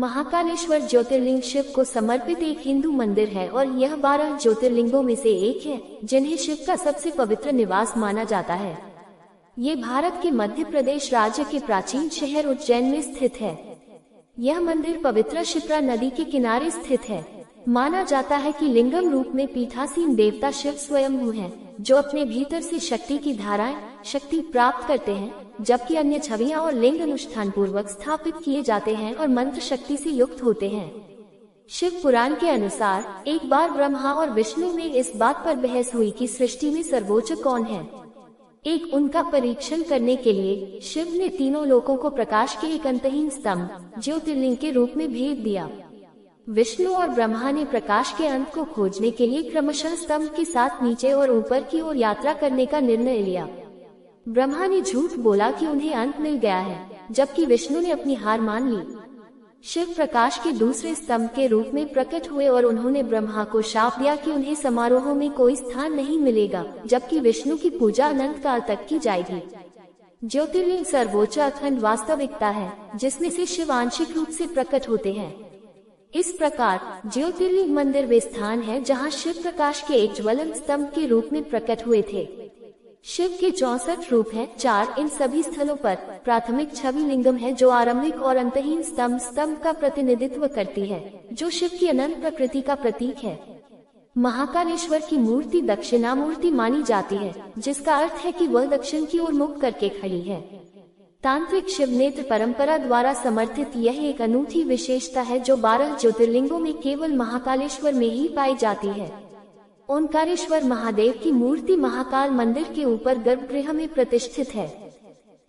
महाकालेश्वर ज्योतिर्लिंग शिव को समर्पित एक हिंदू मंदिर है और यह 12 ज्योतिर्लिंगों में से एक है, जिन्हें शिव का सबसे पवित्र निवास माना जाता है। ये भारत के मध्य प्रदेश राज्य के प्राचीन शहर उज्जैन में स्थित है। यह मंदिर पवित्र क्षिप्रा नदी के किनारे स्थित है। माना जाता है कि लिंगम रूप में पीठासीन देवता शिव स्वयंभू हैं, जो अपने भीतर से शक्ति की धाराएं शक्ति प्राप्त करते हैं, जबकि अन्य छवियां और लिंग अनुष्ठान पूर्वक स्थापित किए जाते हैं और मंत्र शक्ति से युक्त होते हैं। शिव पुराण के अनुसार एक बार ब्रह्मा और विष्णु में इस बात पर बहस हुई कि सृष्टि में सर्वोच्च कौन है। एक उनका परीक्षण करने के लिए शिव ने तीनों लोकों को प्रकाश के एक अंतहीन स्तंभ ज्योतिर्लिंग के रूप में भेज दिया। विष्णु और ब्रह्मा ने प्रकाश के अंत को खोजने के लिए क्रमशः स्तंभ के साथ नीचे और ऊपर की ओर यात्रा करने का निर्णय लिया। ब्रह्मा ने झूठ बोला कि उन्हें अंत मिल गया है, जबकि विष्णु ने अपनी हार मान ली। शिव प्रकाश के दूसरे स्तंभ के रूप में प्रकट हुए और उन्होंने ब्रह्मा को शाप दिया कि उन्हें समारोह में कोई स्थान नहीं मिलेगा, जबकि विष्णु की पूजा अनंत काल तक की जाएगी। ज्योतिर्लिंग सर्वोच्च अखंड वास्तविकता है, जिसमें से शिव आंशिक रूप से प्रकट होते हैं। इस प्रकार ज्योतिर्लिंग मंदिर वे स्थान है जहाँ शिव प्रकाश के एक ज्वलंत स्तंभ के रूप में प्रकट हुए थे। शिव के 64 रूप हैं। 4 इन सभी स्थलों पर प्राथमिक छवि लिंगम है, जो आरंभिक और अंतहीन स्तंभ का प्रतिनिधित्व करती है, जो शिव की अनंत प्रकृति का प्रतीक है। महाकालेश्वर की मूर्ति दक्षिणामूर्ति मानी जाती है, जिसका अर्थ है कि वह दक्षिण की ओर मुख करके खड़ी है। तांत्रिक शिव नेत्र परंपरा द्वारा समर्थित यह एक अनूठी विशेषता है, जो 12 ज्योतिर्लिंगों में केवल महाकालेश्वर में ही पाई जाती है। ओंकारेश्वर महादेव की मूर्ति महाकाल मंदिर के ऊपर गर्भगृह में प्रतिष्ठित है।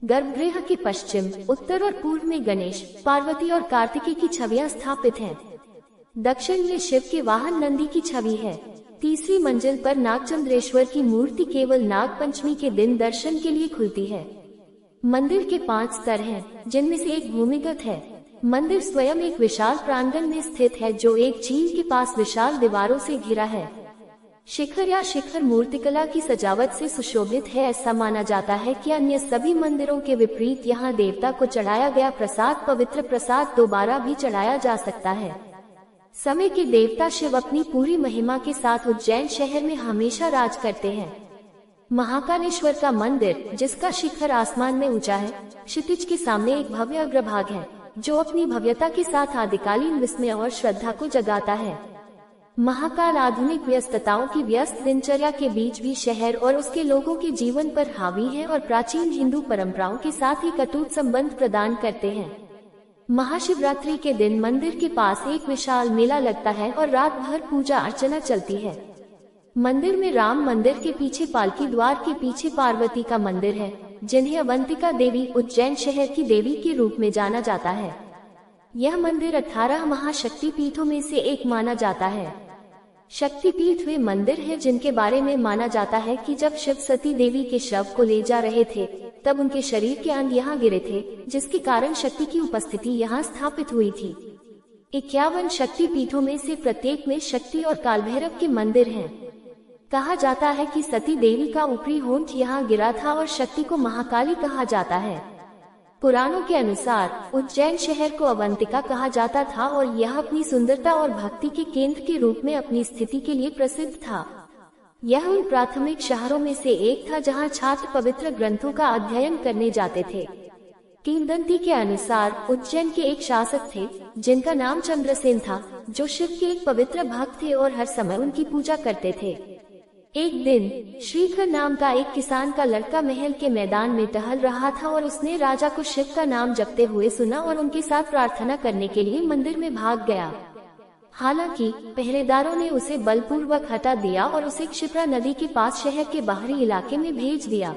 गर्भगृह के पश्चिम, उत्तर और पूर्व में गणेश, पार्वती और कार्तिकेय की छवियां स्थापित हैं। दक्षिण में शिव के वाहन नंदी की छवि है। तीसरी मंजिल पर नागचंद्रेश्वर की मूर्ति केवल नाग पंचमी के दिन दर्शन के लिए खुलती है। मंदिर के 5 स्तर हैं, जिनमें से एक भूमिगत है। मंदिर स्वयं एक विशाल प्रांगण में स्थित है, जो एक झील के पास विशाल दीवारों से घिरा है। शिखर या शिखर मूर्तिकला की सजावट से सुशोभित है। ऐसा माना जाता है कि अन्य सभी मंदिरों के विपरीत यहाँ देवता को चढ़ाया गया प्रसाद, पवित्र प्रसाद, दोबारा भी चढ़ाया जा सकता है। समय के देवता शिव अपनी पूरी महिमा के साथ उज्जैन शहर में हमेशा राज करते हैं। महाकालेश्वर का मंदिर, जिसका शिखर आसमान में ऊंचा है, क्षितिज के सामने एक भव्य अग्रभाग है, जो अपनी भव्यता के साथ आदिकालीन विस्मय और श्रद्धा को जगाता है। महाकाल आधुनिक व्यस्तताओं की व्यस्त दिनचर्या के बीच भी शहर और उसके लोगों के जीवन पर हावी है और प्राचीन हिंदू परंपराओं के साथ एक अटूट संबंध प्रदान करते हैं। महाशिवरात्रि के दिन मंदिर के पास एक विशाल मेला लगता है और रात भर पूजा अर्चना चलती है। मंदिर में राम मंदिर के पीछे पालकी द्वार के पीछे पार्वती का मंदिर है, जिन्हें अवंतिका देवी उज्जैन शहर की देवी के रूप में जाना जाता है। यह मंदिर 18 महाशक्ति पीठों में से एक माना जाता है। शक्तिपीठ वे मंदिर हैं जिनके बारे में माना जाता है कि जब शिव सती देवी के शव को ले जा रहे थे, तब उनके शरीर के अंग यहाँ गिरे थे, जिसके कारण शक्ति की उपस्थिति यहाँ स्थापित हुई थी। 51 शक्ति पीठों में से प्रत्येक में शक्ति और कालभैरव के मंदिर हैं। कहा जाता है कि सती देवी का ऊपरी होंठ यहाँ गिरा था और शक्ति को महाकाली कहा जाता है। पुराणों के अनुसार उज्जैन शहर को अवंतिका कहा जाता था और यह अपनी सुंदरता और भक्ति के केंद्र के रूप में अपनी स्थिति के लिए प्रसिद्ध था। यह उन प्राथमिक शहरों में से एक था जहां छात्र पवित्र ग्रंथों का अध्ययन करने जाते थे। किंवदंती के अनुसार उज्जैन के एक शासक थे, जिनका नाम चंद्रसेन था, जो शिव के एक पवित्र भक्त थे और हर समय उनकी पूजा करते थे। एक दिन श्रीकर नाम का एक किसान का लड़का महल के मैदान में टहल रहा था और उसने राजा को शिव का नाम जपते हुए सुना और उनके साथ प्रार्थना करने के लिए मंदिर में भाग गया। हालांकि पहरेदारों ने उसे बलपूर्वक हटा दिया और उसे क्षिप्रा नदी के पास शहर के बाहरी इलाके में भेज दिया।